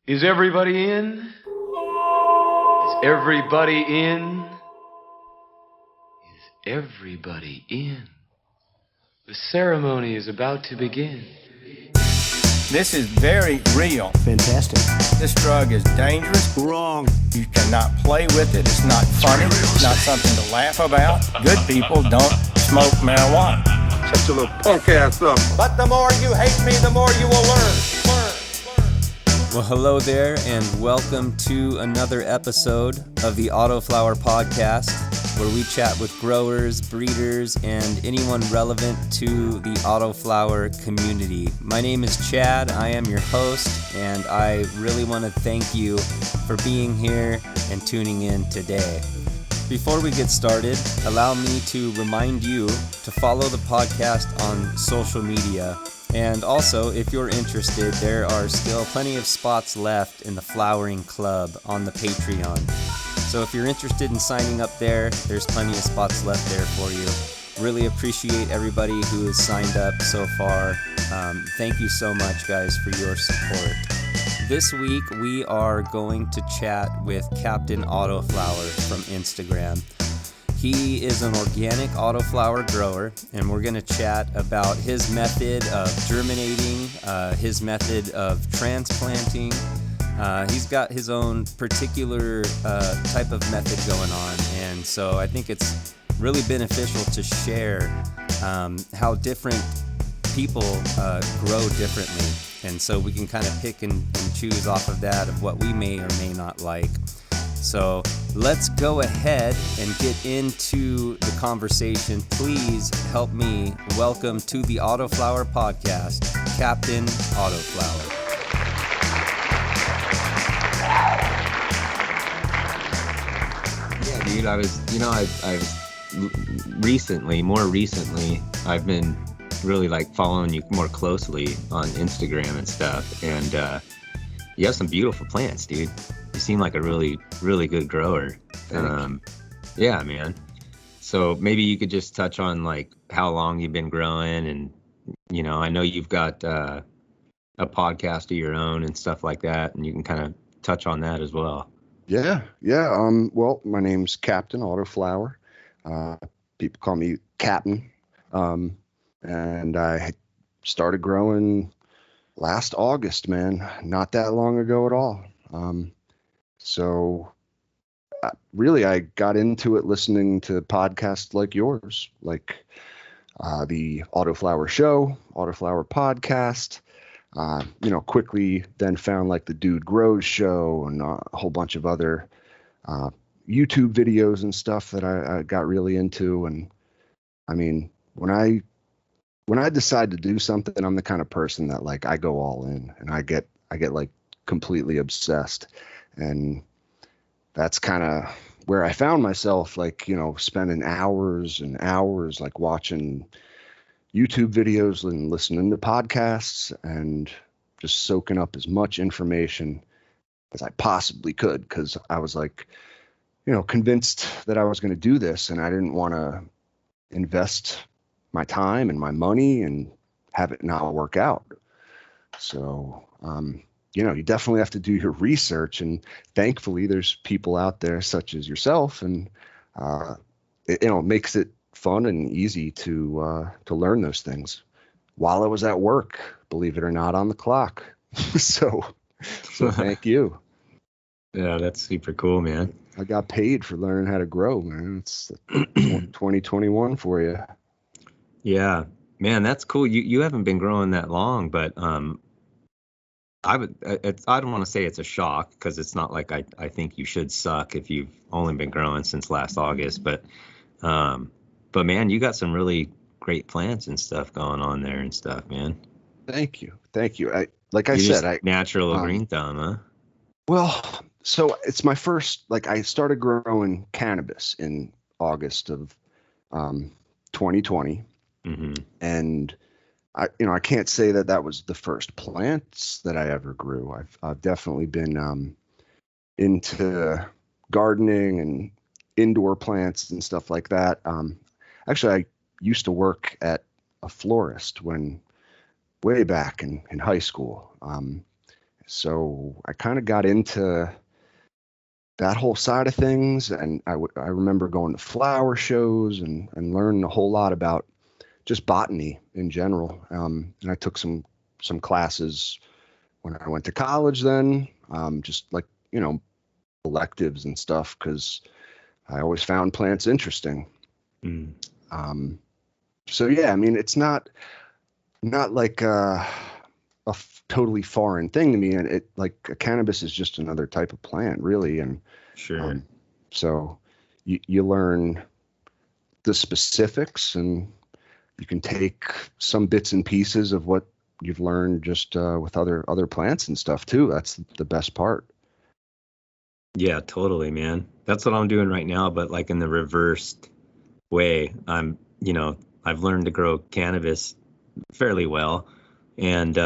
Is everybody in? Is everybody in? Is everybody in? The ceremony is about to begin. This is very real. Fantastic. This drug is dangerous. Wrong. You cannot play with it. It's not funny. It's not something to laugh about. Good people don't smoke marijuana. Shut your little punk ass up. But the more you hate me, the more you will learn. Well, hello there, and welcome to another episode of the Autoflower podcast, where we chat with growers, breeders, and anyone relevant to the Autoflower community. My name is Chad. I am your host, and I really want to thank you for being here and tuning in today. Before we get started, allow me to remind you to follow the podcast on social media. And also, if you're interested, there are still plenty of spots left in the Flowering Club on the Patreon. So if you're interested in signing up there, there's plenty of spots left there for you. Really appreciate everybody who has signed up so far. Thank you so much, guys, for your support. This week, we are going to chat with Captain Autoflower from Instagram. He is an organic autoflower grower, and we're going to chat about his method of germinating, his method of transplanting. He's got his own particular type of method going on, and so I think it's really beneficial to share how different people grow differently, and so we can kind of pick and choose off of that of what we may or may not like. So let's go ahead and get into the conversation. Please help me welcome to the Autoflower podcast, Captain Autoflower. Yeah, dude, I was more recently, I've been really like following you more closely on Instagram and stuff. And you have some beautiful plants, dude. You seem like a really, really good grower. Yeah, man. So maybe you could just touch on like how long you've been growing, and I know you've got a podcast of your own and stuff like that, and you can kind of touch on that as well. Yeah. Well, my name's Captain Autoflower. People call me Captain. And I started growing last August, man. Not that long ago at all. So really, I got into it listening to podcasts like yours, like the Autoflower Show, Autoflower Podcast. Quickly then found like the Dude Grows Show and a whole bunch of other YouTube videos and stuff that I got really into. And I mean, when I decide to do something, I'm the kind of person that like I go all in, and I get like completely obsessed. And that's kind of where I found myself, like, spending hours and hours like watching YouTube videos and listening to podcasts and just soaking up as much information as I possibly could, because I was like, convinced that I was going to do this, and I didn't want to invest my time and my money and have it not work out. So, you definitely have to do your research, and thankfully there's people out there such as yourself, and it makes it fun and easy to learn those things while I was at work, believe it or not, on the clock. so thank you. Yeah, that's super cool, man. I got paid for learning how to grow, man. It's 2021 for you. Yeah, man, that's cool. You haven't been growing that long, but I don't want to say it's a shock, because it's not like I think you should suck if you've only been growing since last August. But man, you got some really great plants and stuff going on there and stuff, man. Thank you. I said, natural green thumb, huh? Well, so it's my first. Like, I started growing cannabis in August of 2020, and I can't say that was the first plants that I ever grew. I've definitely been into gardening and indoor plants and stuff like that. Actually, I used to work at a florist way back in high school. So I kind of got into that whole side of things. And I remember going to flower shows and learning a whole lot about just botany in general. And I took some classes when I went to college then, just like, electives and stuff, because I always found plants interesting. Mm. So yeah, I mean, it's not like totally foreign thing to me, and it like a cannabis is just another type of plant, really. And Sure. so you learn the specifics, and you can take some bits and pieces of what you've learned just with other plants and stuff too. That's the best part. Yeah, totally, man. That's what I'm doing right now, but like in the reversed way. I've learned to grow cannabis fairly well. And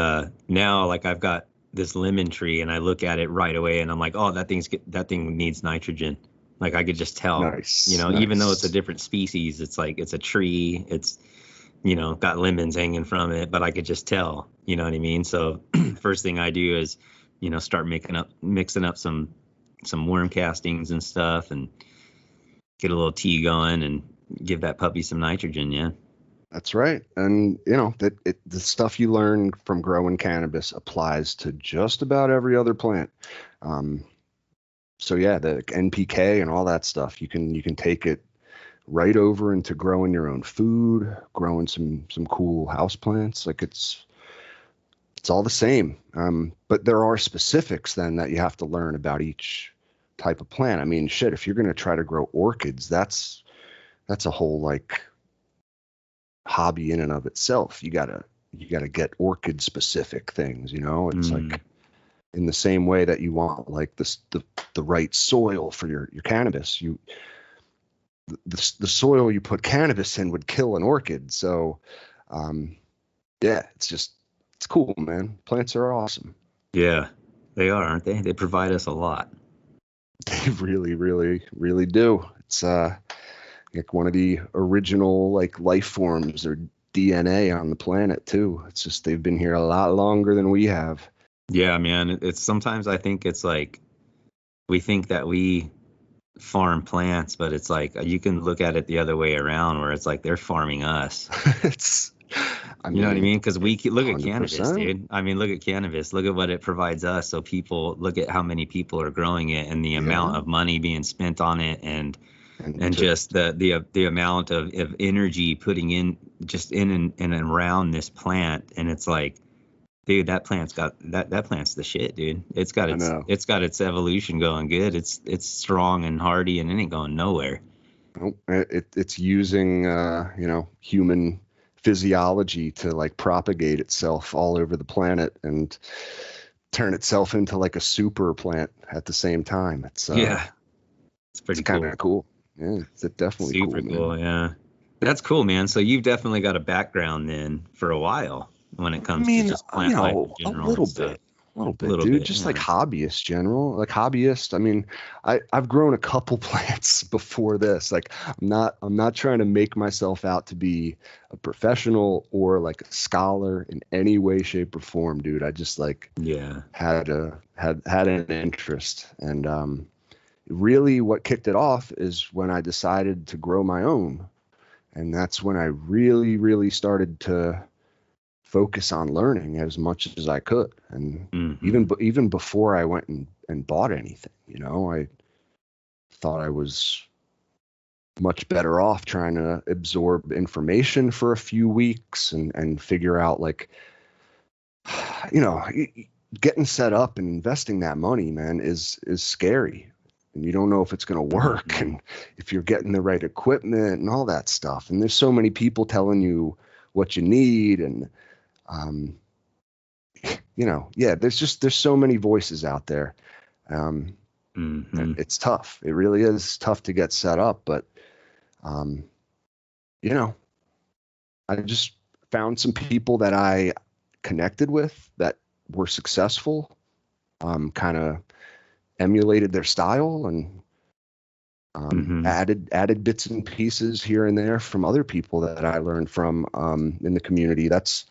now like I've got this lemon tree and I look at it right away and I'm like, oh, that thing needs nitrogen. Like I could just tell, Nice. even though it's a Nice. different species, it's like it's a tree, it's got lemons hanging from it, but I could just tell, you know what I mean? So first thing I do is, start mixing up some worm castings and stuff and get a little tea going and give that puppy some nitrogen. Yeah. That's right. And the stuff you learn from growing cannabis applies to just about every other plant. So yeah, the NPK and all that stuff, you can take it right over into growing your own food, growing some cool house plants. Like it's all the same. But there are specifics then that you have to learn about each type of plant. I mean, shit, if you're going to try to grow orchids, that's a whole like hobby in and of itself. You gotta get orchid specific things. It's like in the same way that you want like the right soil for your cannabis. The soil you put cannabis in would kill an orchid. So yeah, it's cool, man. Plants are awesome. Yeah, they are, aren't they? They provide us a lot. They really, really, really do. It's like one of the original like life forms or DNA on the planet too. It's just they've been here a lot longer than we have. Yeah, man. It's sometimes I think it's like we think that we farm plants, but it's like you can look at it the other way around where it's like they're farming us. You know what I mean? Because look at cannabis, 100%. dude. I mean, look at cannabis. Look at what it provides us. So people look at how many people are growing it and the amount of money being spent on it, and just the amount of energy putting in just in and around this plant. And it's like, dude, that plant's the shit, dude. It's got its evolution going good. It's strong and hardy, and it ain't going nowhere. Nope. It's using human physiology to like propagate itself all over the planet and turn itself into like a super plant at the same time. It's pretty kind of cool. Yeah, it's definitely super cool, man. Yeah, that's cool, man. So you've definitely got a background then for a while when it comes to just plant life in general. A little bit, dude. Just like hobbyist general, like hobbyist. I mean, I've grown a couple plants before this. Like I'm not trying to make myself out to be a professional or like a scholar in any way, shape, or form, dude. I just like had an interest. And really what kicked it off is when I decided to grow my own. And that's when I really, really started to focus on learning as much as I could. And even before I went and bought anything, I thought I was much better off trying to absorb information for a few weeks and figure out like, getting set up and investing that money, man, is scary. And you don't know if it's going to work and if you're getting the right equipment and all that stuff. And there's so many people telling you what you need. And, there's so many voices out there. And it's tough. It really is tough to get set up. But, I just found some people that I connected with that were successful, kind of emulated their style and added bits and pieces here and there from other people that I learned from in the community. That's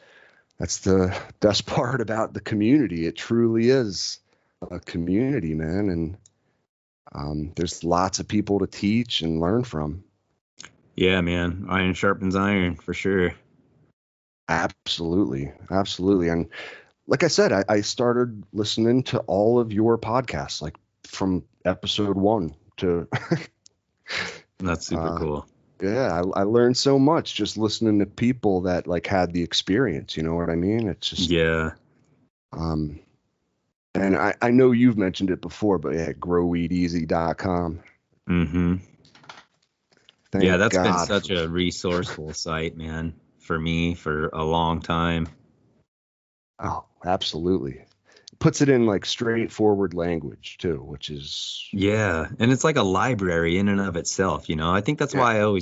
that's the best part about the community. It truly is a community, man. And there's lots of people to teach and learn from. Yeah, man. Iron sharpens iron for sure. Absolutely. Absolutely. And like I said, I started listening to all of your podcasts, like from episode 1 to That's super cool. yeah, I learned so much just listening to people that like had the experience, you know what I mean? It's just Yeah. and I know you've mentioned it before, but yeah, growweedeasy.com. Mm-hmm. Thank Yeah, that's been God. such a resourceful site, man, for me for a long time. Oh, absolutely. Puts it in like straightforward language too, which is Yeah, and it's like a library in and of itself, you know. I think that's yeah, why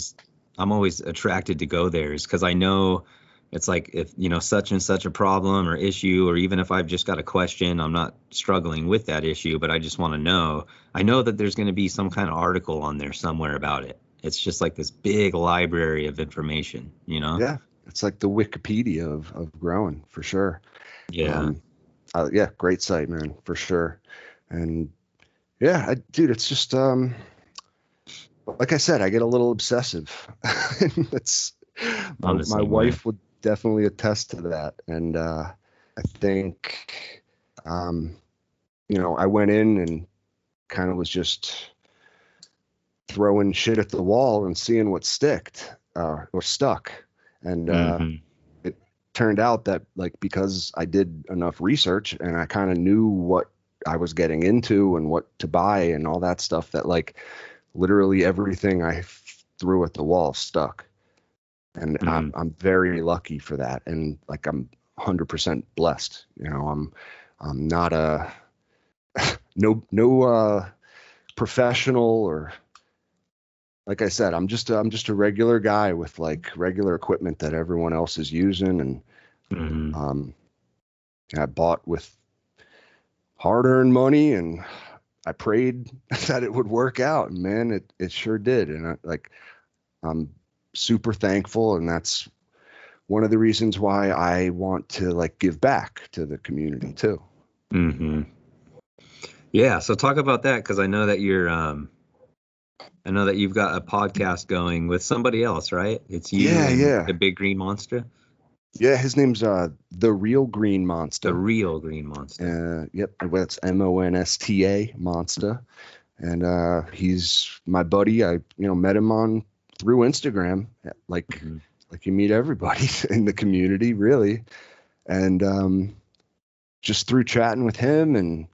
I'm always attracted to go there, is because I know it's like, if you know such and such a problem or issue, or even if I've just got a question, I'm not struggling with that issue, but I just want to know. I know that there's going to be some kind of article on there somewhere about it. It's just like this big library of information, you know? yeah. It's like the Wikipedia of growing for sure. Yeah. Yeah, great site, man, for sure. And yeah, dude, it's just like I said, I get a little obsessive. That's I'm the my same way. wife would definitely attest to that. And I think I went in and kind of was just throwing shit at the wall and seeing what sticked or stuck. And Hmm. it turned out that like because I did enough research and I kind of knew what I was getting into and what to buy and all that stuff, that like literally everything I threw at the wall stuck. And I'm very lucky for that. And like I'm 100% blessed. You know, I'm not a no professional, or like I said, I'm just a regular guy with like regular equipment that everyone else is using. And Hmm. I bought with hard-earned money, and I prayed that it would work out, and man, it sure did. And I'm super thankful, and that's one of the reasons why I want to like give back to the community too. Hmm. Yeah, so talk about that, because I know that you've got a podcast going with somebody else, right? It's you Yeah, and yeah, the Big Green Monster, yeah. His name's the Real Green the Monster. real Green Monster. Yep, that's Monsta, Monsta, and he's my buddy. I met him on through Instagram, like Hmm. like you meet everybody in the community, really. And just through chatting with him and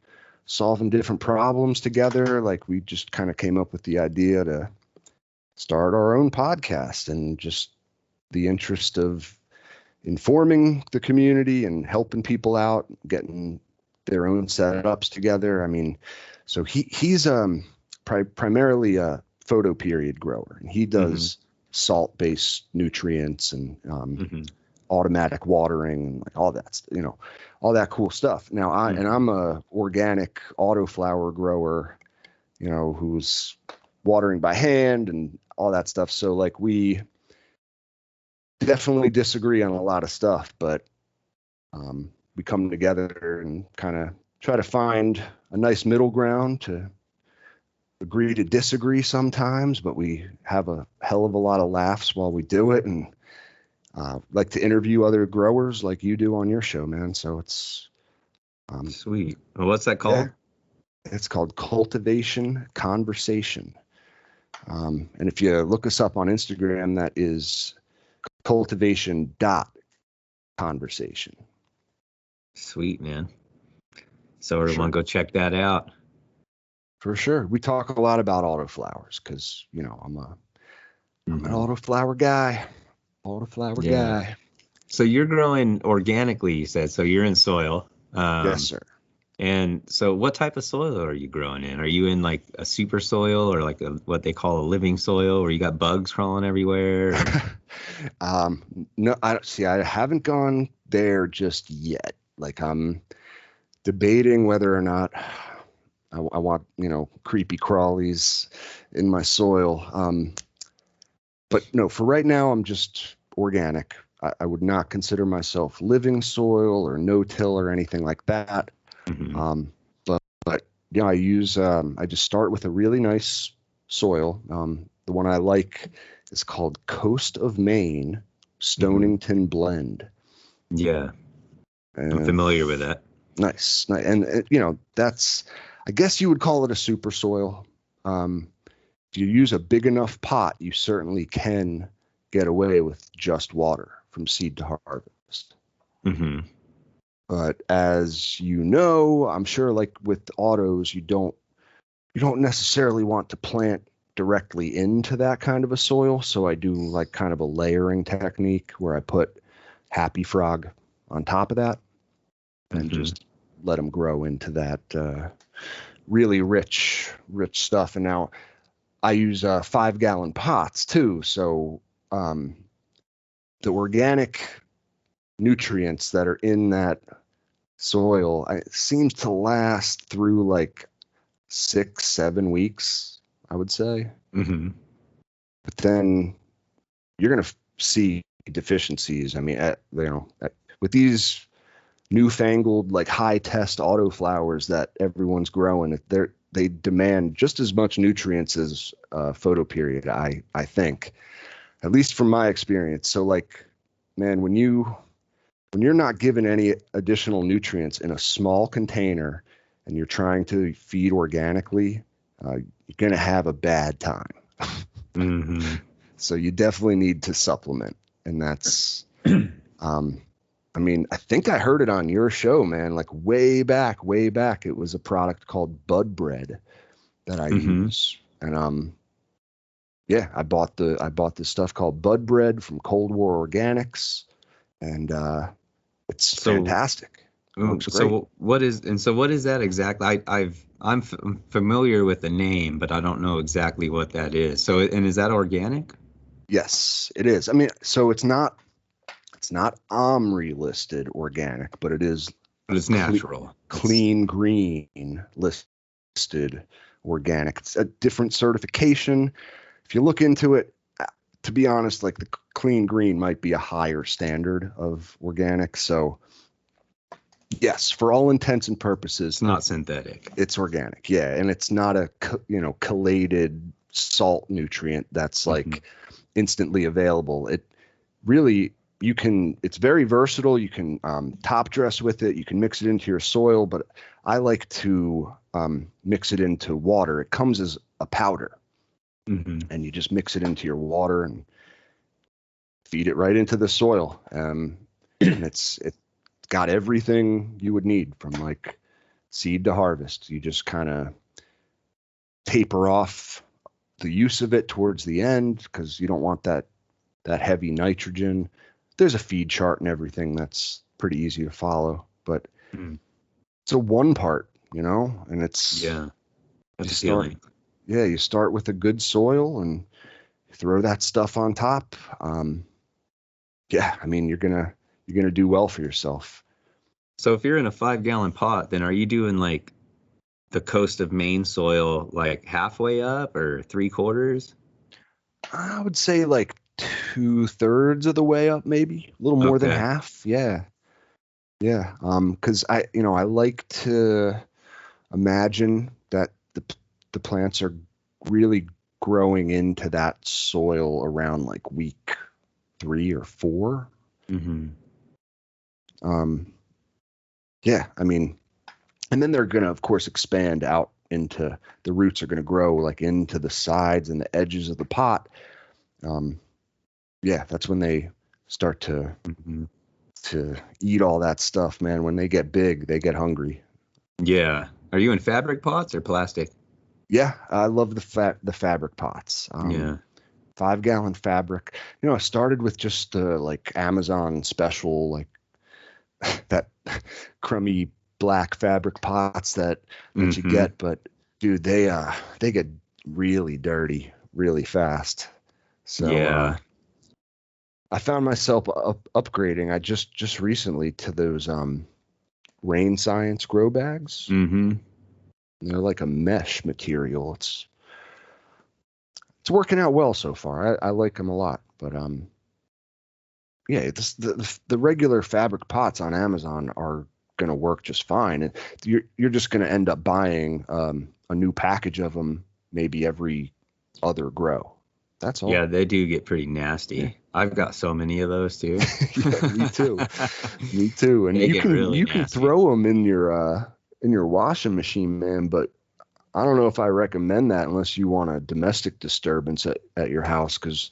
solving different problems together, like we just kind of came up with the idea to start our own podcast, and just the interest of informing the community and helping people out, getting their own setups together. I mean, so he's primarily a photoperiod grower, and he Hmm. does salt-based nutrients and Hmm. automatic watering and like all that, all that cool stuff. Now Hmm. I'm a organic autoflower grower, who's watering by hand and all that stuff. So like we definitely disagree on a lot of stuff, but we come together and kind of try to find a nice middle ground to agree to disagree sometimes, but we have a hell of a lot of laughs while we do it. And like to interview other growers like you do on your show, man. So it's Sweet. Well, what's that yeah, called? it's called Cultivation Conversation. And if you look us up on Instagram, that is cultivation.conversation. Sweet, man. So For everyone sure. go check that out. For sure. We talk a lot about autoflowers because, I'm an Hmm. autoflower guy. Autoflower Yeah. guy. So you're growing organically, you said. So you're in soil. Yes, sir. And so what type of soil are you growing in? Are you in like a super soil, or like what they call a living soil, where you got bugs crawling everywhere? No, I don't see. I haven't gone there just yet. Like I'm debating whether or not I want, creepy crawlies in my soil. But no, for right now, I'm just organic. I would not consider myself living soil or no-till or anything like that. Mm-hmm. But yeah, I just start with a really nice soil. The one I like is called Coast of Maine Stonington Blend. Yeah, I'm And familiar with that. nice. And that's, I guess you would call it a super soil. If you use a big enough pot, you certainly can get away with just water from seed to harvest. Mm-hmm. But as you know, I'm sure like with autos, you don't necessarily want to plant directly into that kind of a soil. So I do like kind of a layering technique where I put Happy Frog on top of that and just let them grow into that really rich stuff. And now I use 5-gallon pots too. So the organic nutrients that are in that soil seems to last through like 6-7 weeks, I would say. Mm-hmm. But then you're going to see deficiencies. I mean, with these newfangled like high test autoflowers that everyone's growing, they demand just as much nutrients as photoperiod. I think, at least from my experience. So like, man, when you're not given any additional nutrients in a small container and you're trying to feed organically, you're going to have a bad time. Mm-hmm. So you definitely need to supplement. And that's, I mean, I think I heard it on your show, man, like way back. It was a product called Bud Bread that I use. And yeah, I bought this stuff called Bud Bread from Cold War Organics, and it's fantastic. It looks great. So what is that exactly? I'm familiar with the name, but I don't know exactly what that is. So, and is that organic? Yes, it is. I mean, so it's not OMRI listed organic, but it is. But it's natural. Clean green listed organic. It's a different certification. If you look into it, to be honest, like the clean green might be a higher standard of organic. So yes, for all intents and purposes, it's not synthetic. It's organic. Yeah. And it's not a, chelated salt nutrient that's like instantly available. It really, it's very versatile. You can top dress with it. You can mix it into your soil, but I like to mix it into water. It comes as a powder. And you just mix it into your water and feed it right into the soil. And it's got everything you would need from like seed to harvest. You just kind of taper off the use of it towards the end because you don't want that heavy nitrogen. There's a feed chart and everything that's pretty easy to follow, but it's a one part, and it's that's appealing. You start with a good soil and throw that stuff on top. I mean, you're gonna do well for yourself. So if you're in a 5-gallon pot, then are you doing like the Coast of Maine soil, like halfway up or 3/4? I would say like 2/3 of the way up, maybe a little more than half. Yeah. Because I like to imagine that the plants are really growing into that soil around like week 3 or 4. I mean, and then they're going to, of course, expand out into, the roots are going to grow like into the sides and the edges of the pot. That's when they start to eat all that stuff, man. When they get big, they get hungry. Yeah. Are you in fabric pots or plastic? Yeah, I love the fabric pots. 5-gallon fabric. I started with just the like Amazon special, like that crummy black fabric pots that you get, but dude, they get really dirty really fast. So I found myself upgrading. I just recently to those Rain Science grow bags. They're like a mesh material. It's working out well so far. I like them a lot, but yeah, it's the regular fabric pots on Amazon are going to work just fine. And you're just going to end up buying a new package of them maybe every other grow. That's all. Yeah, they do get pretty nasty. Yeah. I've got so many of those too. Yeah, me too. Me too. And They you get can really you can nasty. throw them in your washing machine, man, but I don't know if I recommend that unless you want a domestic disturbance at your house, because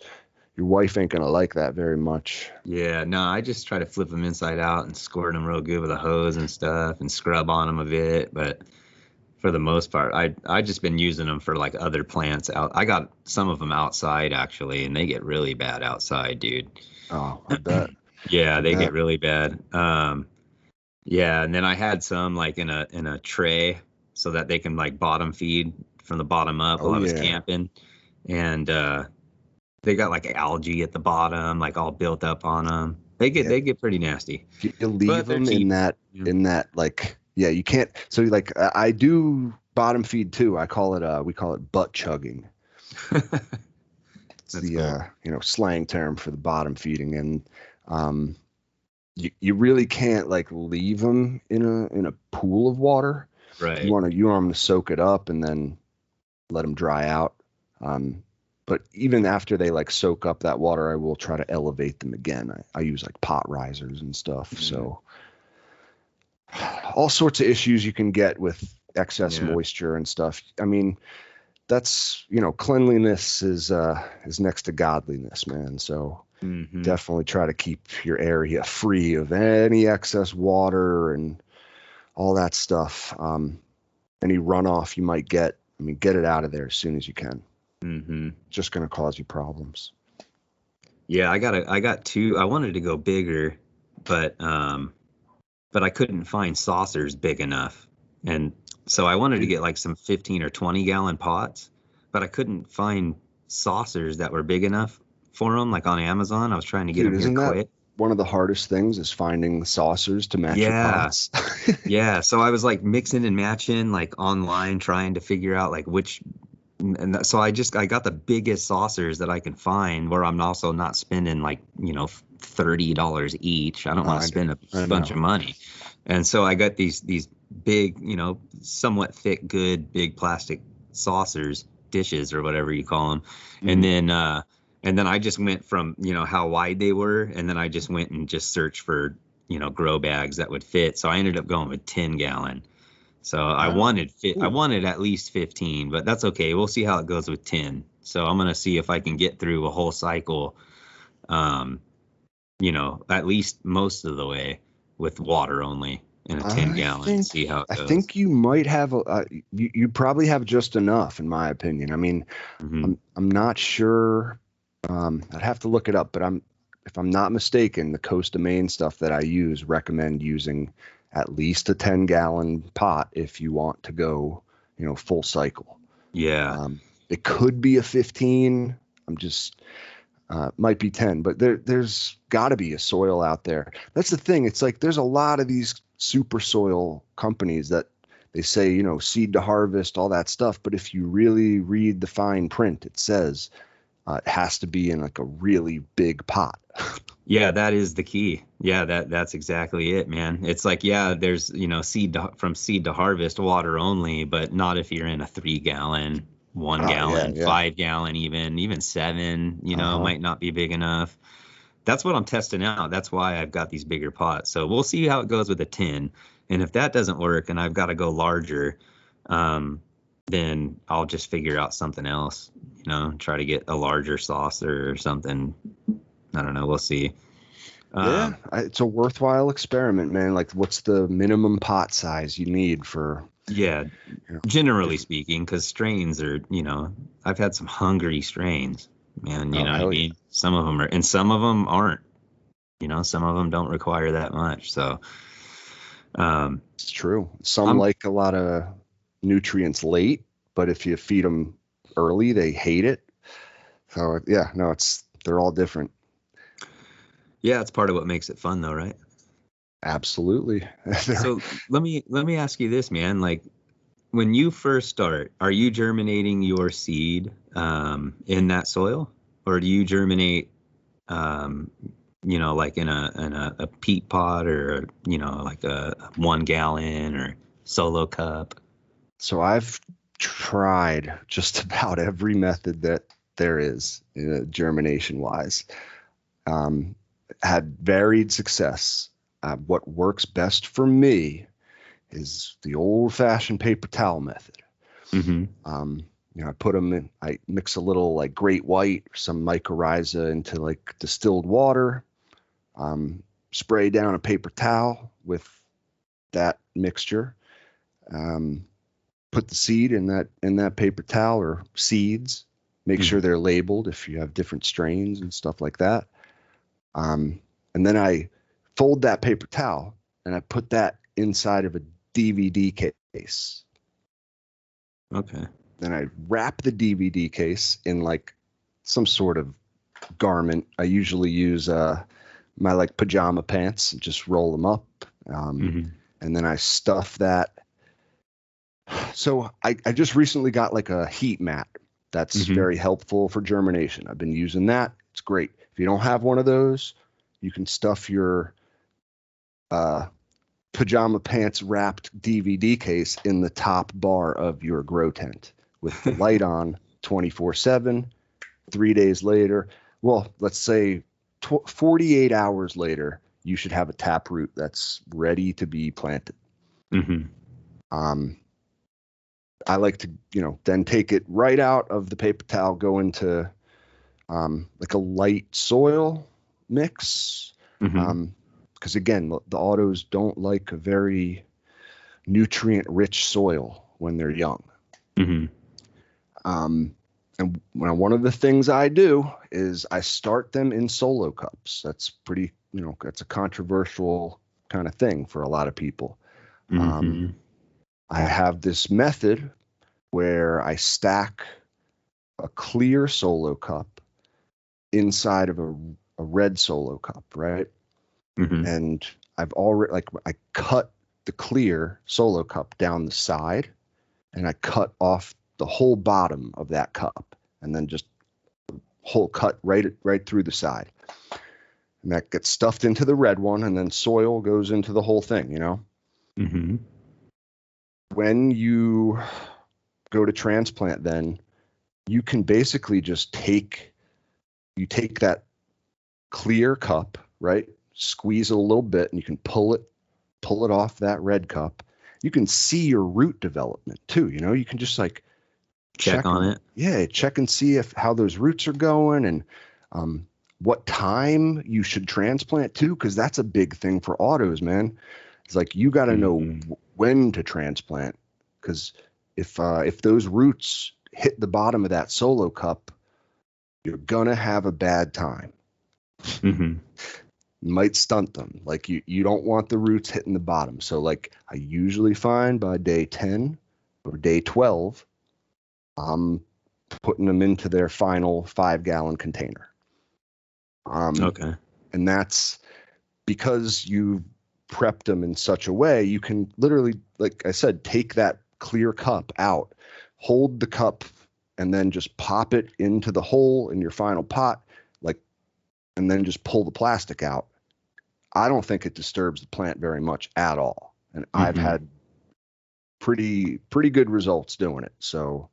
your wife ain't gonna like that very much. Yeah, no, I just try to flip them inside out and squirt them real good with a hose and stuff and scrub on them a bit. But for the most part, I just been using them for like other plants out. I got some of them outside actually, and they get really bad outside, dude. Oh, I bet. Yeah, I they bet. get really bad. Yeah, and then I had some like in a tray so that they can like bottom feed from the bottom up while Oh, I was yeah. camping. And they got like algae at the bottom, like all built up on them. They get pretty nasty. If you leave But they're them cheap. in that like, yeah, you can't. So like I do bottom feed too. We call it butt chugging. It's That's the cool. slang term for the bottom feeding. And you really can't like leave them in a pool of water. Right. You want them to soak it up and then let them dry out. But even after they like soak up that water, I will try to elevate them again. I use like pot risers and stuff. Mhm. So all sorts of issues you can get with excess Yeah. moisture and stuff. I mean, that's, cleanliness is next to godliness, man. So Mhm. definitely try to keep your area free of any excess water and all that stuff. Any runoff you might get, get it out of there as soon as you can. Mhm. It's just going to cause you problems. Yeah, I got two. I wanted to go bigger, but I couldn't find saucers big enough. And so I wanted to get like some 15 or 20 gallon pots, but I couldn't find saucers that were big enough for them, like on Amazon. I was trying to get Dude, them here isn't that quick. one of the hardest things is finding saucers to match your Yeah. pots? Yeah. So I was like mixing and matching like online, trying to figure out like which. And so I got the biggest saucers that I can find where I'm also not spending like, $30 each. I don't want to spend a bunch of money. And so I got these big, somewhat thick, good, big plastic saucers, dishes or whatever you call them. Mhm. And then I just went from, how wide they were. And then I just went and just searched for, grow bags that would fit. So I ended up going with 10 gallon. So I wanted at least 15, but that's okay. We'll see how it goes with 10. So I'm going to see if I can get through a whole cycle, at least most of the way with water only in a 10 gallon and see how it goes. I think you might have you probably have just enough, in my opinion. I mean, Mhm. I'm not sure. I'd have to look it up, but if I'm not mistaken, the Coast of Maine stuff that I use recommend using at least a 10-gallon pot if you want to go, full cycle. Yeah. It could be a 15. Might be 10, but there's got to be a soil out there. That's the thing. It's like there's a lot of these super soil companies that they say, seed to harvest, all that stuff. But if you really read the fine print, it says it has to be in like a really big pot. Yeah, that is the key. Yeah, that's exactly it, man. It's like, yeah, there's, from seed to harvest water only, but not if you're in a 3-gallon, 1-gallon, Yeah. 5-gallon, even 7, might not be big enough. That's what I'm testing out. That's why I've got these bigger pots. So we'll see how it goes with a 10. And if that doesn't work and I've got to go larger, then I'll just figure out something else, try to get a larger saucer or something. I don't know. We'll see. It's a worthwhile experiment, man. Like, what's the minimum pot size you need for? Yeah, generally speaking, because strains are, I've had some hungry strains, man. You know what I mean? Yeah. Some of them are, and some of them aren't. Some of them don't require that much. So, It's true. Some like a lot of nutrients late, but if you feed them early, they hate it. So yeah, no, they're all different. Yeah, it's part of what makes it fun, though, right? Absolutely. So let me ask you this, man. Like, when you first start, are you germinating your seed in that soil, or do you germinate like in a peat pot, or like a 1 gallon or solo cup? So I've tried just about every method that there is, germination wise. Had varied success. What works best for me is the old-fashioned paper towel method. Mm-hmm. I put them in. I mix a little like Great White, some mycorrhiza into like distilled water. Spray down a paper towel with that mixture. Put the seed in that paper towel, or seeds. Make sure they're labeled if you have different strains and stuff like that. And then I fold that paper towel and I put that inside of a DVD case. Okay. Then I wrap the DVD case in like some sort of garment. I usually use my like pajama pants and just roll them up. And then I stuff that. So I just recently got like a heat mat. That's very helpful for germination. I've been using that. It's great. If you don't have one of those, you can stuff your pajama pants wrapped DVD case in the top bar of your grow tent with the light on 24/7. 3 days later, well, let's say 48 hours later, you should have a taproot that's ready to be planted. I like to, then take it right out of the paper towel, go into like a light soil mix. Because again, the autos don't like a very nutrient-rich soil when they're young. And one of the things I do is I start them in solo cups. That's pretty, that's a controversial kind of thing for a lot of people. I have this method where I stack a clear solo cup inside of a red solo cup, right? And I've already, I cut the clear solo cup down the side, and I cut off the whole bottom of that cup, and then just whole cut right through the side. And that gets stuffed into the red one, and then soil goes into the whole thing, When you go to transplant, then you can basically just take that clear cup, right? Squeeze it a little bit, and you can pull it off that red cup. You can see your root development too. You can just like check on it. Yeah, check and see how those roots are going, and what time you should transplant too, because that's a big thing for autos, man. It's like you got to know when to transplant, because if those roots hit the bottom of that solo cup, you're gonna have a bad time. Might stunt them. Like you don't want the roots hitting the bottom. So like I usually find by day 10 or day 12, I'm putting them into their final 5-gallon container. Okay. And that's because you prepped them in such a way, you can literally, like I said, take that clear cup out, hold the cup, and then just pop it into the hole in your final pot, and then just pull the plastic out. I don't think it disturbs the plant very much at all. And I've had pretty good results doing it. So,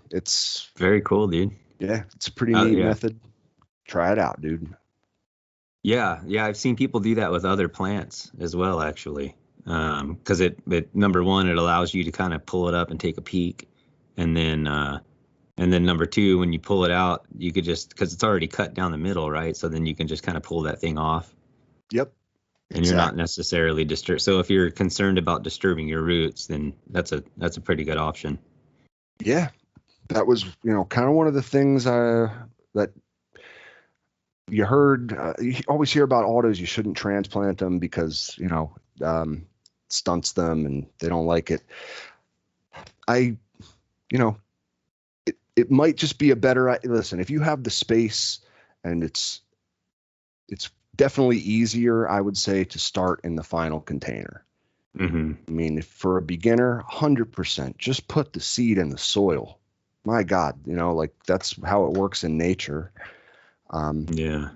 it's very cool, dude. Yeah, it's a pretty neat method. Try it out, dude. Yeah, I've seen people do that with other plants as well, actually. Because it number one, it allows you to kind of pull it up and take a peek, and then number two, when you pull it out, you could just, because it's already cut down the middle, right? So then you can just kind of pull that thing off. Yep. And you're not necessarily disturbed. So if you're concerned about disturbing your roots, then that's a pretty good option. Yeah, that was kind of one of the things that you heard. You always hear about autos. You shouldn't transplant them because stunts them and they don't like it. It might just be a better, listen, if you have the space, and it's definitely easier, I would say, to start in the final container. I mean, if for a beginner, 100%, just put the seed in the soil. My God, that's how it works in nature. Yeah.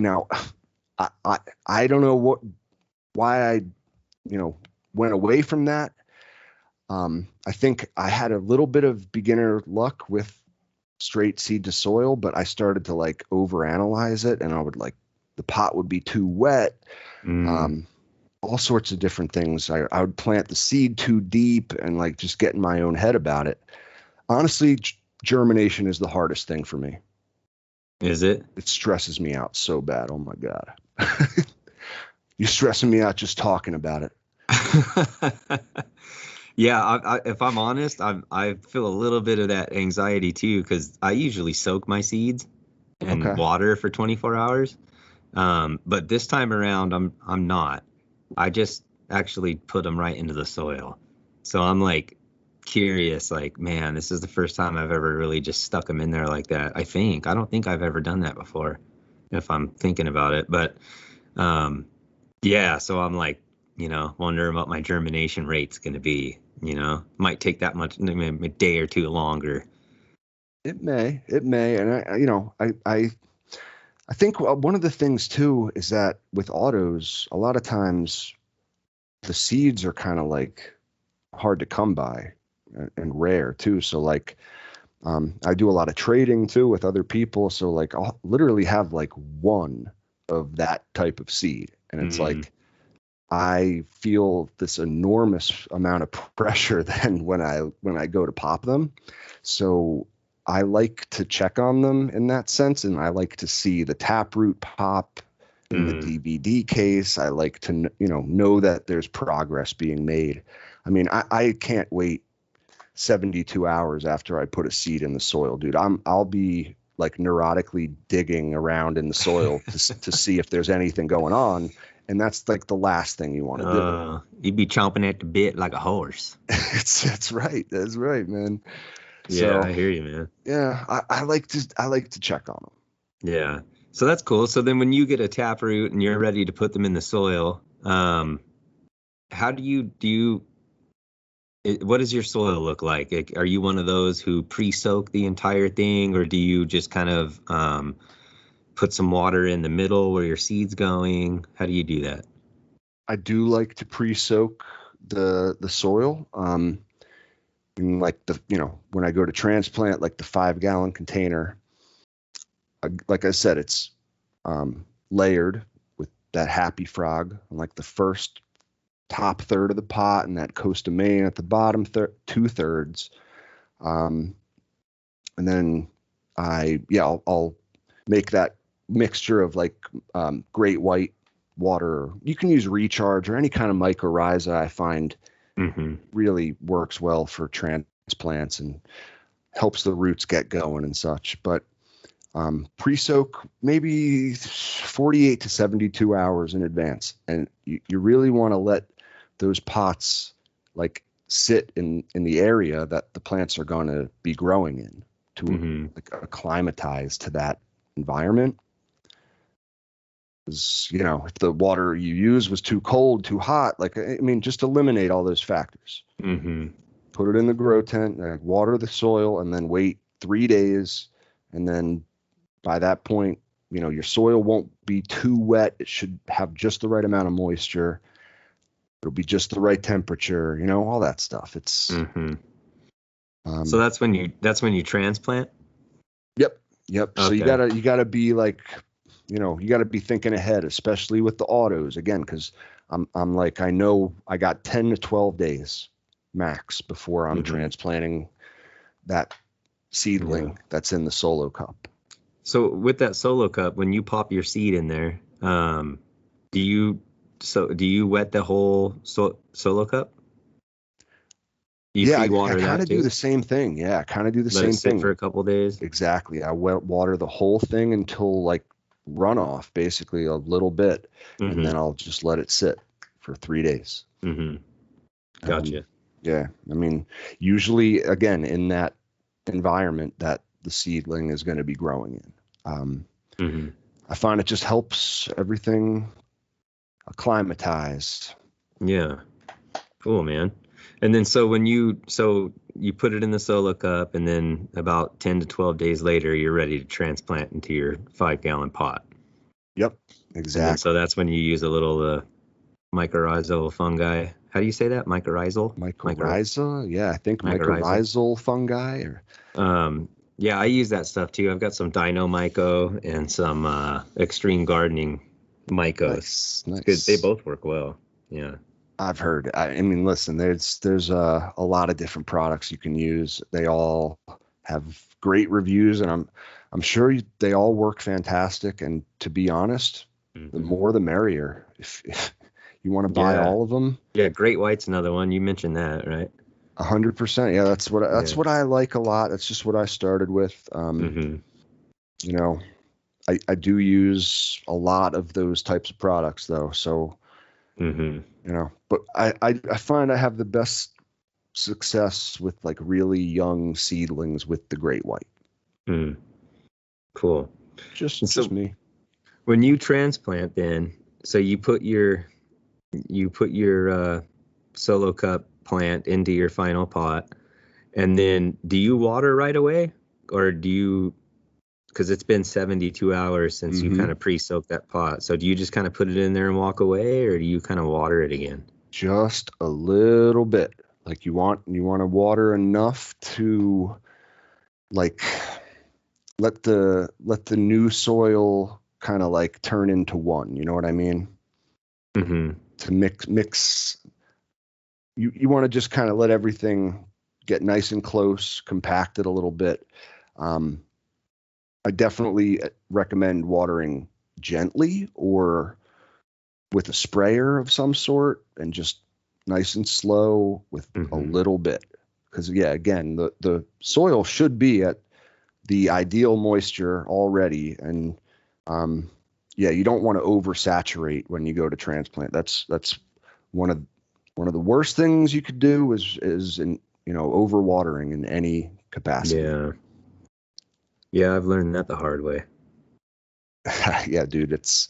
Now, I don't know why I, went away from that. I think I had a little bit of beginner luck with straight seed to soil, but I started to like overanalyze it, and I would the pot would be too wet. All sorts of different things. I would plant the seed too deep and like just get in my own head about it. Honestly, germination is the hardest thing for me. Is it? It stresses me out so bad. Oh my God. You're stressing me out just talking about it. Yeah, if I'm honest, I feel a little bit of that anxiety too, because I usually soak my seeds in water for 24 hours. But this time around, I'm not. I just actually put them right into the soil. So I'm like curious, like, man, this is the first time I've ever really just stuck them in there like that. I don't think I've ever done that before, if I'm thinking about it. But yeah, so I'm like, wondering what my germination rate's going to be. Might take that much, maybe a day or two longer. It may, and I think one of the things too is that with autos, a lot of times the seeds are kind of like hard to come by and rare too. So like, I do a lot of trading too with other people. So like, I'll literally have like one of that type of seed, and it's like, I feel this enormous amount of pressure then when I go to pop them. So I like to check on them in that sense, and I like to see the taproot pop in the DVD case. I like to know that there's progress being made. I mean, I can't wait 72 hours after I put a seed in the soil, dude. I'll be like neurotically digging around in the soil to see if there's anything going on. And that's like the last thing you want to do. You'd be chomping at the bit like a horse. That's right. That's right, man. Yeah, I hear you, man. Yeah, I like to check on them. Yeah. So that's cool. So then when you get a taproot and you're ready to put them in the soil, how do you what does your soil look like? Are you one of those who pre-soak the entire thing, or do you just kind of put some water in the middle where your seed's going? How do you do that? I do like to pre-soak the soil. And like when I go to transplant, like the 5-gallon container, like I said, it's layered with that happy frog on like the first top third of the pot, and that Costa Maine at the bottom 2/3. And then I'll make that mixture of like great white water. You can use recharge or any kind of mycorrhiza I find really works well for transplants and helps the roots get going and such. But pre-soak maybe 48 to 72 hours in advance. And you really want to let those pots like sit in the area that the plants are going to be growing in to like acclimatize to that environment. Because, if the water you use was too cold, too hot, like, I mean, just eliminate all those factors. Put it in the grow tent, water the soil, and then wait 3 days. And then by that point, your soil won't be too wet. It should have just the right amount of moisture. It'll be just the right temperature, all that stuff. It's so that's when you transplant. Yep. Okay. So you gotta be like, you gotta be thinking ahead, especially with the autos again, because I'm like, I know I got 10 to 12 days max before I'm transplanting that seedling that's in the solo cup. So with that solo cup, when you pop your seed in there, do you wet the whole solo cup? I kind of do the same thing. Yeah, I kind of do the same thing for a couple days. Exactly. I water the whole thing until like runoff, basically a little bit, and then I'll just let it sit for 3 days. Gotcha. Yeah, I mean, usually again in that environment that the seedling is going to be growing in. I find it just helps everything acclimatize. Yeah. Cool, man. And then so you put it in the solo cup, and then about 10 to 12 days later, you're ready to transplant into your 5-gallon pot. Yep, And then, exactly. so that's when you use a little mycorrhizal fungi. How do you say that? Mycorrhizal? Mycorrhiza, yeah, I think Mycorrhizal. mycorrhizal fungi. Yeah, I use that stuff too. I've got some Dino Myco and some Extreme Gardening Mycos. Nice, It's good. They nice. both work well. Yeah. I've heard. I mean, listen, there's a lot of different products you can use. They all have great reviews, and I'm sure they all work fantastic. And to be honest, the more the merrier. If you want to buy Yeah. all of them, Yeah, Great White's another one. You mentioned that, right? 100%. Yeah, that's what I like a lot. That's just what I started with. You know, I do use a lot of those types of products though. So, but I find I have the best success with like really young seedlings with the Great White. Cool. Just me. When you transplant, then, so you put your solo cup plant into your final pot, and then do you water right away, or do you? Because it's been 72 hours since you kind of pre-soaked that pot. So do you just kind of put it in there and walk away, or do you kind of water it again? Just a little bit. Like you want to water enough to like let the new soil kind of like turn into one. You know what I mean? To mix. You want to just kind of let everything get nice and close, compact it a little bit. I definitely recommend watering gently or with a sprayer of some sort, and just nice and slow with a little bit. Because yeah, again, the soil should be at the ideal moisture already, and you don't want to oversaturate when you go to transplant. That's one of the worst things you could do is in overwatering in any capacity. Yeah, I've learned that the hard way. Yeah, dude, it's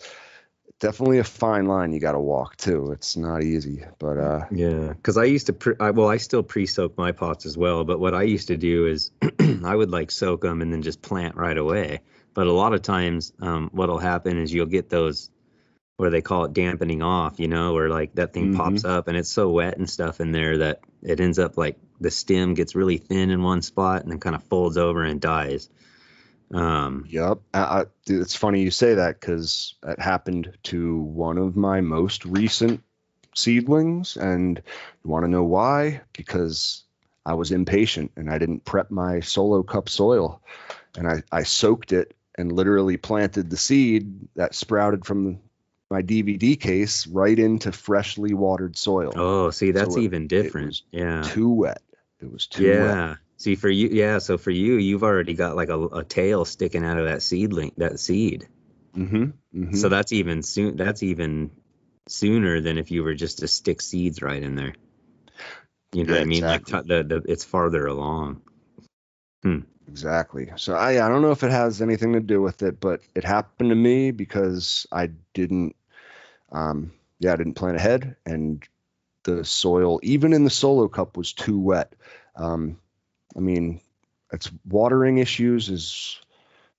definitely a fine line you got to walk too. It's not easy, but yeah, because I used to I still pre-soak my pots as well, but what I used to do is I would like soak them and then just plant right away. But a lot of times what'll happen is you'll get those where they call it dampening off, where like that thing pops up and it's so wet and stuff in there that it ends up like the stem gets really thin in one spot and then kind of folds over and dies. Yep. Dude, it's funny you say that, because it happened to one of my most recent seedlings, and you want to know why? Because I was impatient and I didn't prep my solo cup soil, and I soaked it and literally planted the seed that sprouted from my DVD case right into freshly watered soil. Oh, see, that's So even different. It was yeah. too wet. It was too wet. See, for you, so for you, you've already got like a tail sticking out of that seed. So that's even soon. That's even sooner than if you were just to stick seeds right in there. You know what I mean? Exactly. Like it's farther along. Exactly. So I don't know if it has anything to do with it, but it happened to me because I didn't plan ahead, and the soil, even in the solo cup, was too wet. I mean, it's watering issues is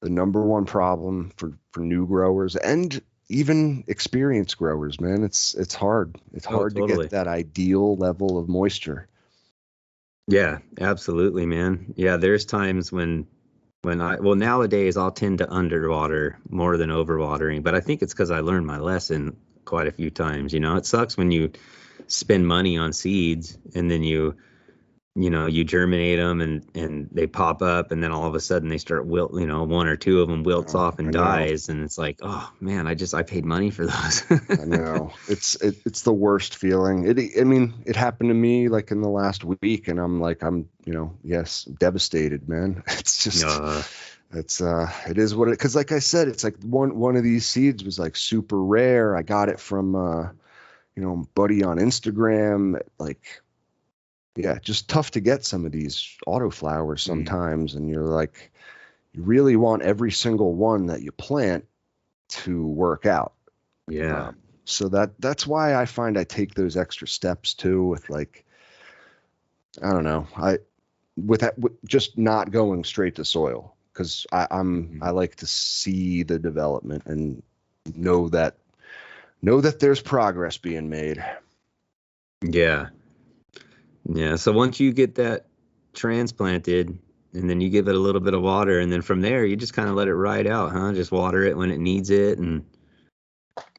the number one problem for new growers and even experienced growers, man. It's hard. It's hard to get that ideal level of moisture. Yeah, absolutely, man. Yeah, there's times when nowadays I'll tend to underwater more than overwatering, but I think it's because I learned my lesson quite a few times. It sucks when you spend money on seeds and then you germinate them and they pop up, and then all of a sudden they start one or two of them wilts off and dies, and it's like, oh man, I paid money for those. I know. It's the worst feeling. It happened to me like in the last week, and I'm devastated, man. It's just it is what it, because like I said, it's like one of these seeds was like super rare. I got it from buddy on Instagram, like, yeah, just tough to get some of these autoflowers sometimes. And you're like, you really want every single one that you plant to work out. Yeah. So that's why I find I take those extra steps too, with like, I don't know, with just not going straight to soil, because I like to see the development, and know that there's progress being made. Yeah. Yeah. So once you get that transplanted and then you give it a little bit of water, and then from there you just kind of let it ride out, huh? Just water it when it needs it. And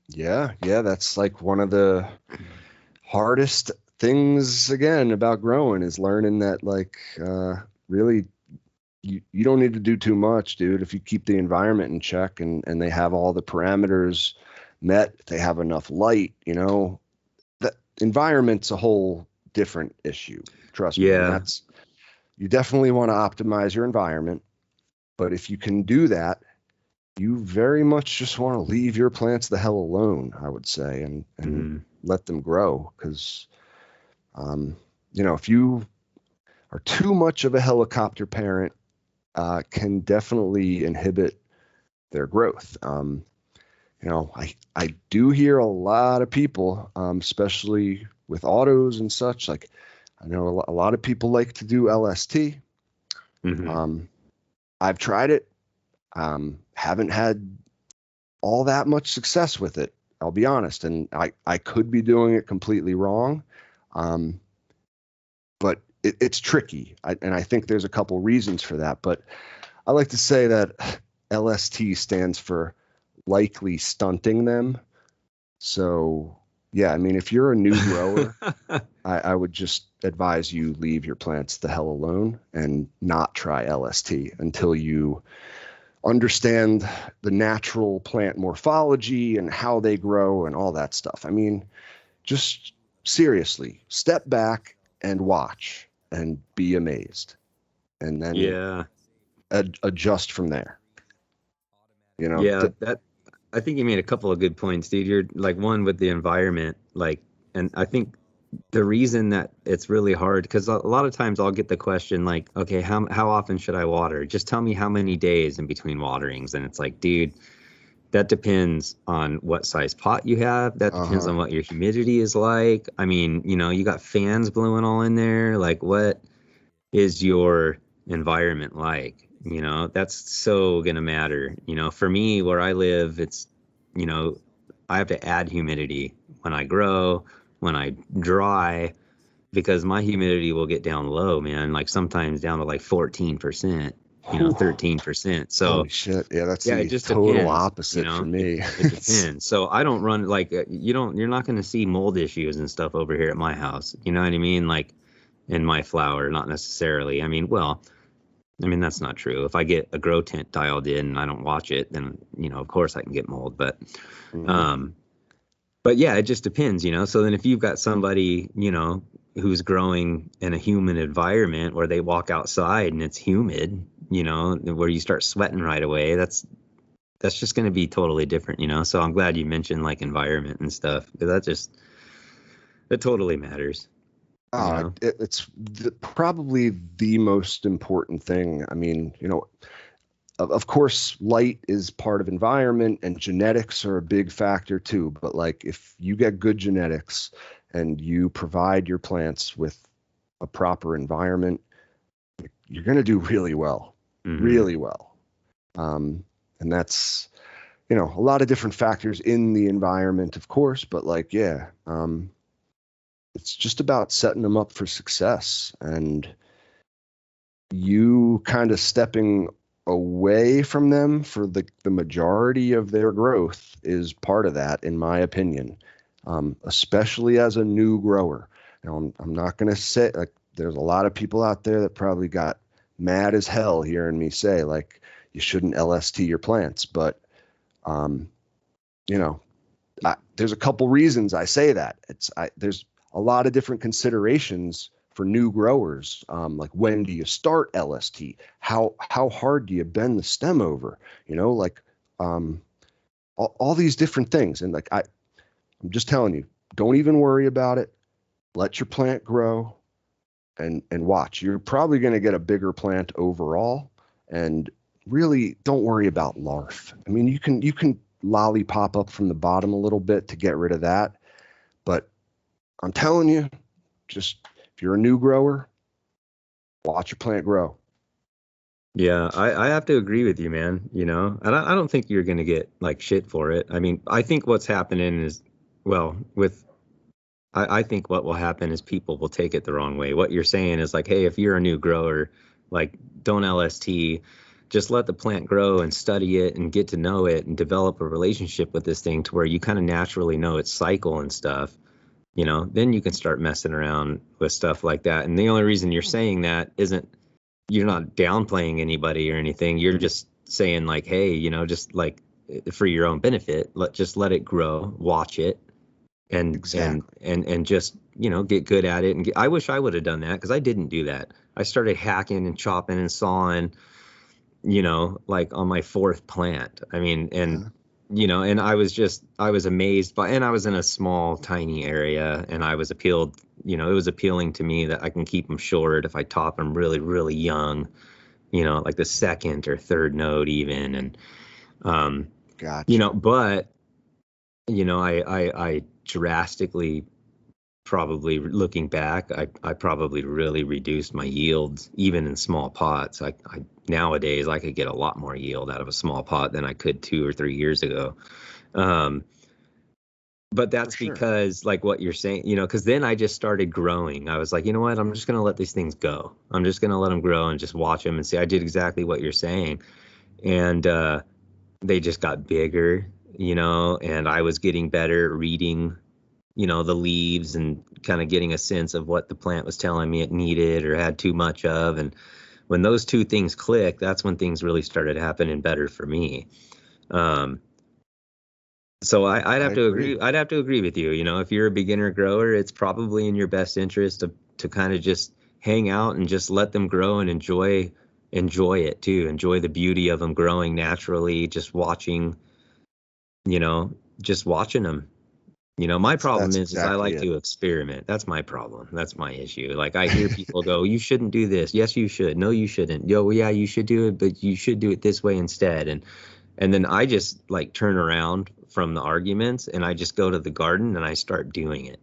Yeah, that's like one of the hardest things again about growing is learning that like really you don't need to do too much, dude. If you keep the environment in check and they have all the parameters met, if they have enough light, you know, the environment's a whole different issue. Trust me. And yeah. that's, you definitely want to optimize your environment. But if you can do that, you very much just want to leave your plants the hell alone, I would say, and let them grow. Because, you know, if you are too much of a helicopter parent, can definitely inhibit their growth. You know, I do hear a lot of people, especially with autos and such. Like, I know a lot of people like to do LST. I've tried it. Haven't had all that much success with it, I'll be honest. And I could be doing it completely wrong. But it's tricky. And I think there's a couple reasons for that. But I like to say that LST stands for likely stunting them. So, yeah, I mean, if you're a new grower, I would just advise you leave your plants the hell alone and not try LST until you understand the natural plant morphology and how they grow and all that stuff. I mean, just seriously, step back and watch and be amazed, and then Yeah. adjust from there. You know, Yeah. That, I think you made a couple of good points, dude. You're like one with the environment, like, and I think the reason that it's really hard, because a lot of times I'll get the question like, okay, how often should I water? Just tell me how many days in between waterings. And it's like, dude, that depends on what size pot you have. That depends on what your humidity is like. I mean, you know, you got fans blowing all in there. Like, what is your environment like? You know, that's so gonna matter. You know, for me, where I live, it's, you know, I have to add humidity when I grow, when I dry, because my humidity will get down low, man. Like sometimes down to like 14%, you know, 13%. So holy shit. Yeah, that's yeah, it the just total depends. opposite You know, for me. it depends. So I don't run like you're not going to see mold issues and stuff over here at my house. You know what I mean? Like in my flower, not necessarily. I mean, well, I mean, that's not true. If I get a grow tent dialed in and I don't watch it, then, you know, of course I can get mold. But yeah, it just depends, you know. So then if you've got somebody, you know, who's growing in a humid environment where they walk outside and it's humid, you know, where you start sweating right away, that's just going to be totally different, you know. So I'm glad you mentioned like environment and stuff, because it totally matters. You know? It's probably the most important thing. I mean, you know, of course, light is part of environment and genetics are a big factor too. But like if you get good genetics and you provide your plants with a proper environment, you're going to do really well, really well. And that's, you know, a lot of different factors in the environment, of course, but like, yeah, it's just about setting them up for success, and you kind of stepping away from them for the majority of their growth is part of that, in my opinion, especially as a new grower. You know, I'm not going to say, like, there's a lot of people out there that probably got mad as hell hearing me say, like, you shouldn't LST your plants. But, you know, there's a couple reasons I say that. There's a lot of different considerations for new growers. Like, when do you start LST? How hard do you bend the stem over? You know, like, all these different things. And like, I'm just telling you, don't even worry about it. Let your plant grow and watch. You're probably going to get a bigger plant overall, and really don't worry about larf. I mean, you can lollipop up from the bottom a little bit to get rid of that. But I'm telling you, just if you're a new grower, watch your plant grow. Yeah, I have to agree with you, man. And I don't think you're going to get like shit for it. I mean, I think what's happening is, well, I think what will happen is people will take it the wrong way. What you're saying is like, hey, if you're a new grower, like don't LST, just let the plant grow and study it and get to know it and develop a relationship with this thing to where you kind of naturally know its cycle and stuff. Then you can start messing around with stuff like that. And the only reason you're saying that isn't, you're not downplaying anybody or anything. You're just saying like, hey, just like for your own benefit, just let it grow, watch it, and Exactly. and just get good at it. I wish I would have done that because I didn't do that. I started hacking and chopping and sawing, like on my fourth plant. I mean, and Yeah. and I was amazed by, and I was in a small, tiny area, and I was appealed. It was appealing to me that I can keep them short if I top them really, really young. Like the second or third node even, and um, Gotcha. but I drastically, probably looking back, I probably really reduced my yields even in small pots. I nowadays I could get a lot more yield out of a small pot than I could 2 or 3 years ago. Um, but For that's sure. because like what you're saying, because then I just started growing. I was like, you know what? I'm just going to let these things go. I'm just going to let them grow and just watch them and see. I did exactly what you're saying. And they just got bigger, and I was getting better at reading, the leaves and kind of getting a sense of what the plant was telling me it needed or had too much of. And when those two things click, that's when things really started happening better for me. Um, so I'd I have to agree. agree. I'd have to agree with you. If you're a beginner grower, it's probably in your best interest to kind of just hang out and just let them grow and enjoy it too. Enjoy the beauty of them growing naturally. You know, just watching them. My problem That's is I exactly like it. to experiment. That's my problem. That's my issue. Like I hear people go, "You shouldn't do this." Yes, you should. No, you shouldn't. Yo, yeah, you should do it, but you should do it this way instead. And then I just like turn around from the arguments and I just go to the garden and I start doing it.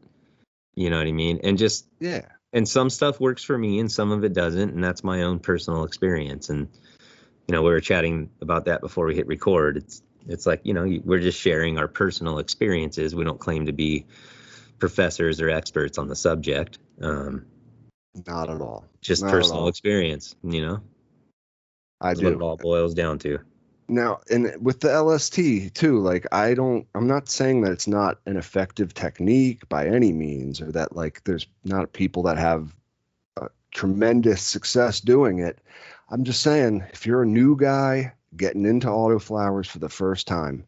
You know what I mean? Yeah. And some stuff works for me and some of it doesn't, and that's my own personal experience. And we were chatting about that before we hit record. It's like, we're just sharing our personal experiences. We don't claim to be professors or experts on the subject. Not at all. Just Not at personal all. experience, I is what it do. all boils down to. Now, and with the LST too, like I'm not saying that it's not an effective technique by any means, or that like there's not people that have tremendous success doing it. I'm just saying, if you're a new guy getting into autoflowers for the first time,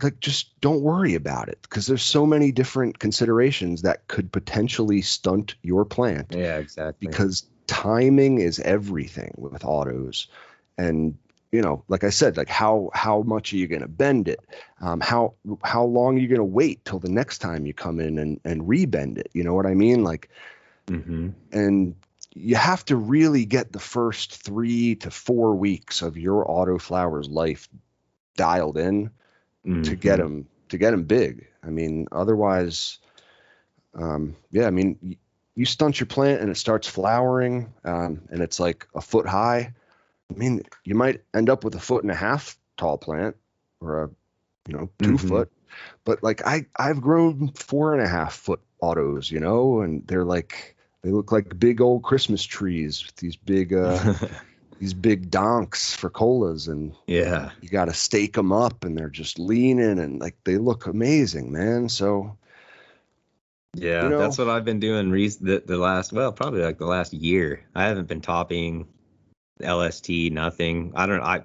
like just don't worry about it because there's so many different considerations that could potentially stunt your plant Yeah, exactly. because timing is everything with autos. And like I said, like how much are you going to bend it? How long are you going to wait till the next time you come in and rebend it? You know what I mean? Like, Mm-hmm. and you have to really get the first 3 to 4 weeks of your autoflower's life dialed in to get Mm-hmm. them big. I mean, otherwise, yeah. I mean, you stunt your plant and it starts flowering, and it's like a foot high. I mean, you might end up with a 1.5 foot tall plant or a, two Mm-hmm. foot. But like I've grown 4.5 foot autos, and they look like big old Christmas trees with these big donks for colas, and Yeah. you got to stake them up, and they're just leaning, and like they look amazing, man. So you Yeah, know, that's what I've been doing the last, well, probably like the last year. I haven't been topping LST, nothing. I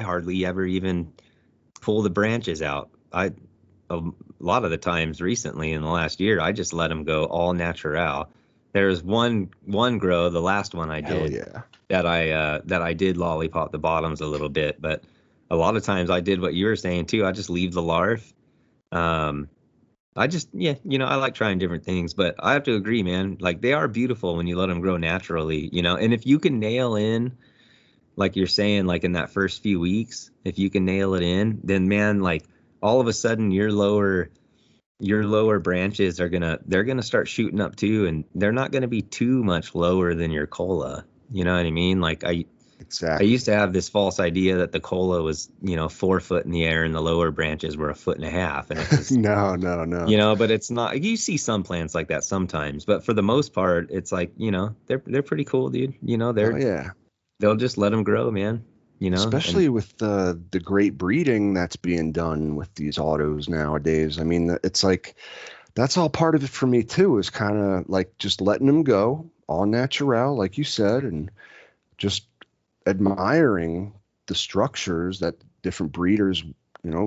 hardly ever even pull the branches out. A lot of the times recently in the last year, I just let them go all natural. There's one grow, the last one I hell did, yeah, that I did lollipop the bottoms a little bit, but a lot of times I did what you were saying too. I just leave the larf. Um, I just, yeah, I like trying different things, but I have to agree, man. Like they are beautiful when you let them grow naturally, and if you can nail in, like you're saying, like in that first few weeks, if you can nail it in, then man, like all of a sudden your lower branches they're gonna start shooting up too, and they're not gonna be too much lower than your cola. You know what I mean? Like I Exactly. used to have this false idea that the cola was, 4 foot in the air and the lower branches were 1.5 foot, and it was, No. but it's not. You see some plants like that sometimes, but for the most part, it's like, they're pretty cool, dude. Oh yeah. They'll just let them grow, man. And Especially with the great breeding that's being done with these autos nowadays. I mean, it's like that's all part of it for me too, is kind of like just letting them go all natural, like you said, and just admiring the structures that different breeders,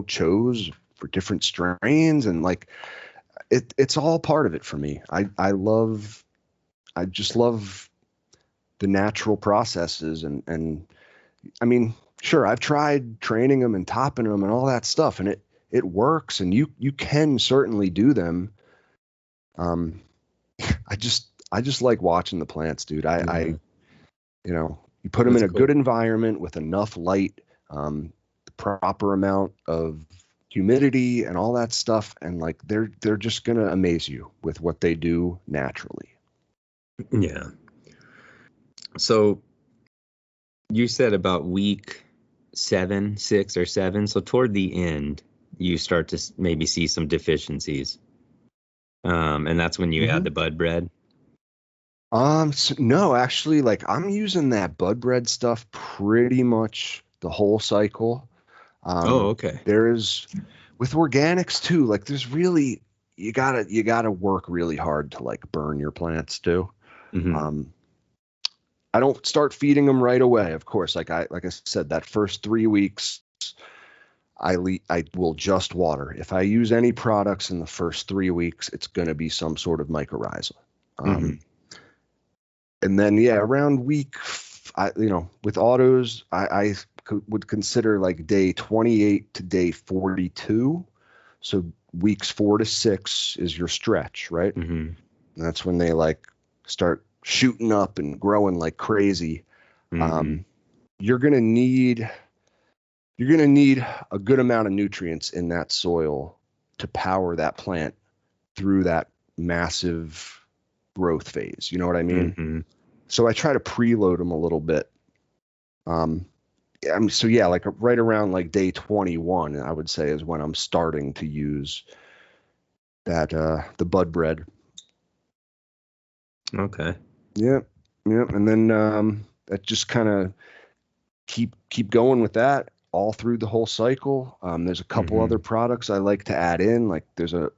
chose for different strains. And like it's all part of it for me. I just love the natural processes. And I mean, sure, I've tried training them and topping them and all that stuff, and it works, and you can certainly do them. I just like watching the plants, dude. I you put them in that's a cool. good environment with enough light, the proper amount of humidity and all that stuff, and like they're just gonna amaze you with what they do naturally. Yeah. So you said about week 7, 6, or 7. So toward the end, you start to maybe see some deficiencies. And that's when you add the bud bread. No, actually, like I'm using that bud bread stuff pretty much the whole cycle. Okay. There's with organics too, like there's really you gotta work really hard to like burn your plants too. Mm-hmm. I don't start feeding them right away, of course. Like I said, that first 3 weeks, I will just water. If I use any products in the first 3 weeks, it's going to be some sort of mycorrhiza. Mm-hmm. And then yeah, around with autos, would consider like day 28 to day 42. So weeks 4 to 6 is your stretch, right? Mm-hmm. And that's when they like start shooting up and growing like crazy. Mm-hmm. You're gonna need a good amount of nutrients in that soil to power that plant through that massive growth phase. You know what I mean? Mm-hmm. So I try to preload them a little bit. So yeah, like right around like day 21, I would say is when I'm starting to use that the bud bread. Okay. Yep. And then that just kind of keep going with that all through the whole cycle. There's a couple Mm-hmm. other products I like to add in, like there's a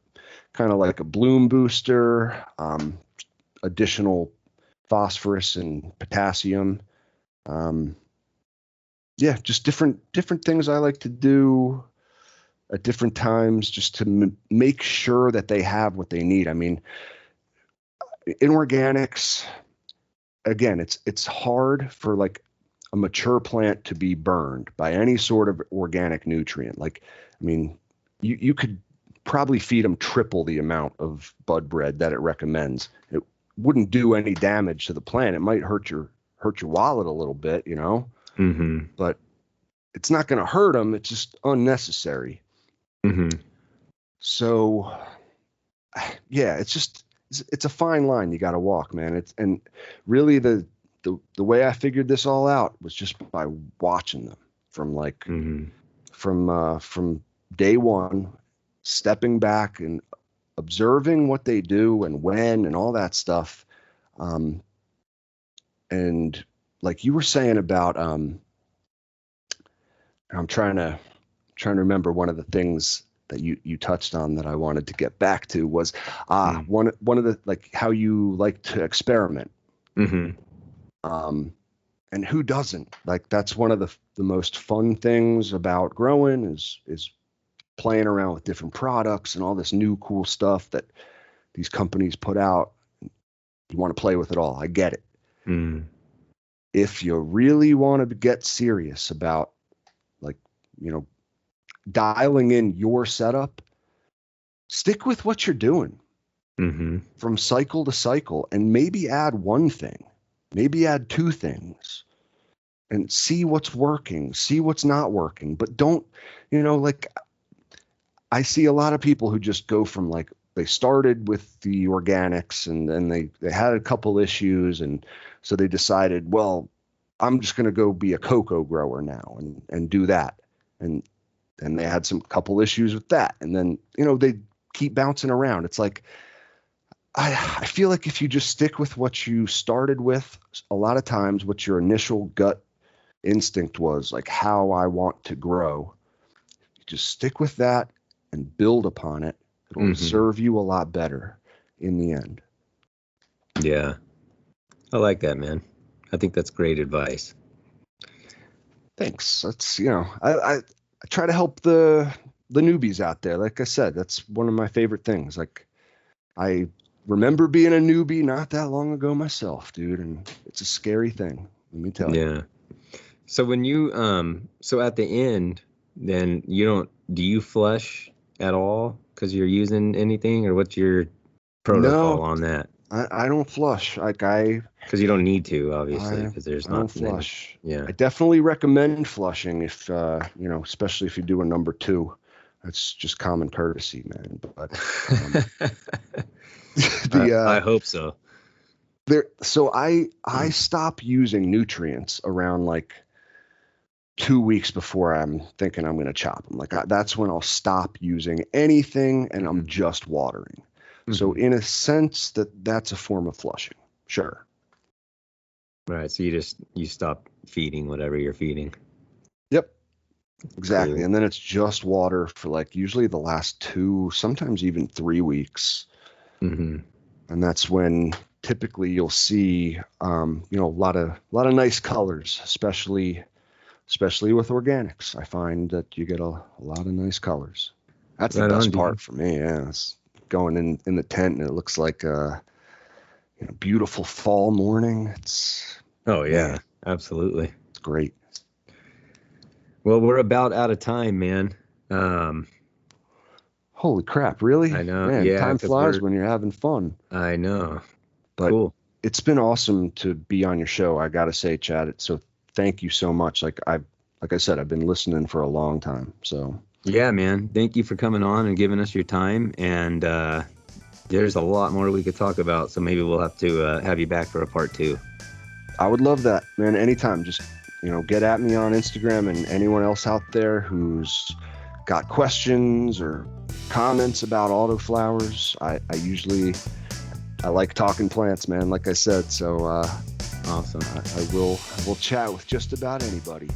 kind of like a bloom booster, additional phosphorus and potassium. Yeah, just different things I like to do at different times just to make sure that they have what they need. I mean, in organics, again, it's hard for like a mature plant to be burned by any sort of organic nutrient. Like, I mean, you could probably feed them triple the amount of bud bread that it recommends. It wouldn't do any damage to the plant. It might hurt your wallet a little bit, Mm-hmm. but it's not going to hurt them. It's just unnecessary. Mm-hmm. So, yeah, it's a fine line you got to walk, man. And really the way I figured this all out was just by watching them from like Mm-hmm. from day one, stepping back and observing what they do and when and all that stuff. And like you were saying about I'm trying to remember one of the things that you touched on that I wanted to get back to was one of the like how you like to experiment. Mm-hmm. And who doesn't? Like that's one of the most fun things about growing is playing around with different products and all this new cool stuff that these companies put out. You want to play with it all. I get it. Mm. If you really want to get serious about like, dialing in your setup, stick with what you're doing from cycle to cycle and maybe add one thing, maybe add two things and see what's working, see what's not working. But don't, like I see a lot of people who just go from like they started with the organics, and then they had a couple issues, and so they decided, well, I'm just going to go be a cocoa grower now and do that. And they had some couple issues with that. And then, they keep bouncing around. It's like, I feel like if you just stick with what you started with, a lot of times what your initial gut instinct was, like how I want to grow, you just stick with that and build upon it. It'll serve you a lot better in the end. Yeah. I like that, man. I think that's great advice. Thanks. That's, I try to help the newbies out there. Like I said, that's one of my favorite things. Like, I remember being a newbie not that long ago myself, dude, and it's a scary thing. Let me tell you. Yeah. So when you so at the end, then do you flush at all because you're using anything, or what's your protocol on that? I don't flush. Because you don't need to, obviously, because there's I don't flush. Yeah. I definitely recommend flushing if especially if you do a number 2. That's just common courtesy, man. But I hope so. So I stop using nutrients around like 2 weeks before I'm thinking I'm going to chop them. Like that's when I'll stop using anything, and I'm just watering. So in a sense that's a form of flushing. Sure. Right. So you stop feeding whatever you're feeding. Yep. Exactly. Cool. And then it's just water for like usually the last 2, sometimes even 3 weeks. And that's when typically you'll see, a lot of nice colors, especially with organics. I find that you get a lot of nice colors. That's the best part for me. Yeah. It's going in the tent and it looks like a beautiful fall morning. Man, absolutely. It's great. Well, we're about out of time, man. Holy crap, really? I know. Man, yeah, time flies when you're having fun. I know. But cool. It's been awesome to be on your show. I got to say, Chad, so thank you so much. Like I said, I've been listening for a long time. So yeah, man. Thank you for coming on and giving us your time. And there's a lot more we could talk about. So maybe we'll have to have you back for a part 2. I would love that, man. Anytime. Just, get at me on Instagram, and anyone else out there who's got questions or comments about autoflowers. I like talking plants, man, like I said. So awesome. I will chat with just about anybody.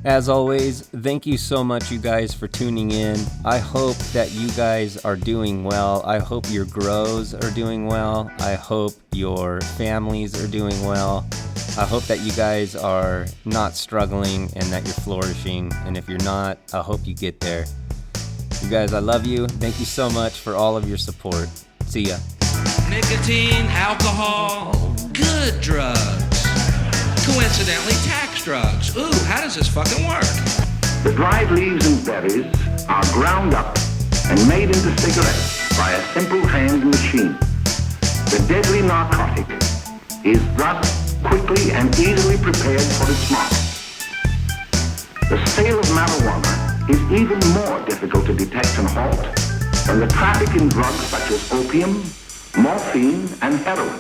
As always, thank you so much, you guys, for tuning in. I hope that you guys are doing well. I hope your grows are doing well. I hope your families are doing well. I hope that you guys are not struggling and that you're flourishing. And if you're not, I hope you get there. You guys, I love you. Thank you so much for all of your support. See ya. Nicotine, alcohol, good drugs. Coincidentally, tax drugs. Ooh, how does this fucking work? The dried leaves and berries are ground up and made into cigarettes by a simple hand machine. The deadly narcotic is thus quickly and easily prepared for its market. The sale of marijuana is even more difficult to detect and halt than the traffic in drugs such as opium, morphine, and heroin.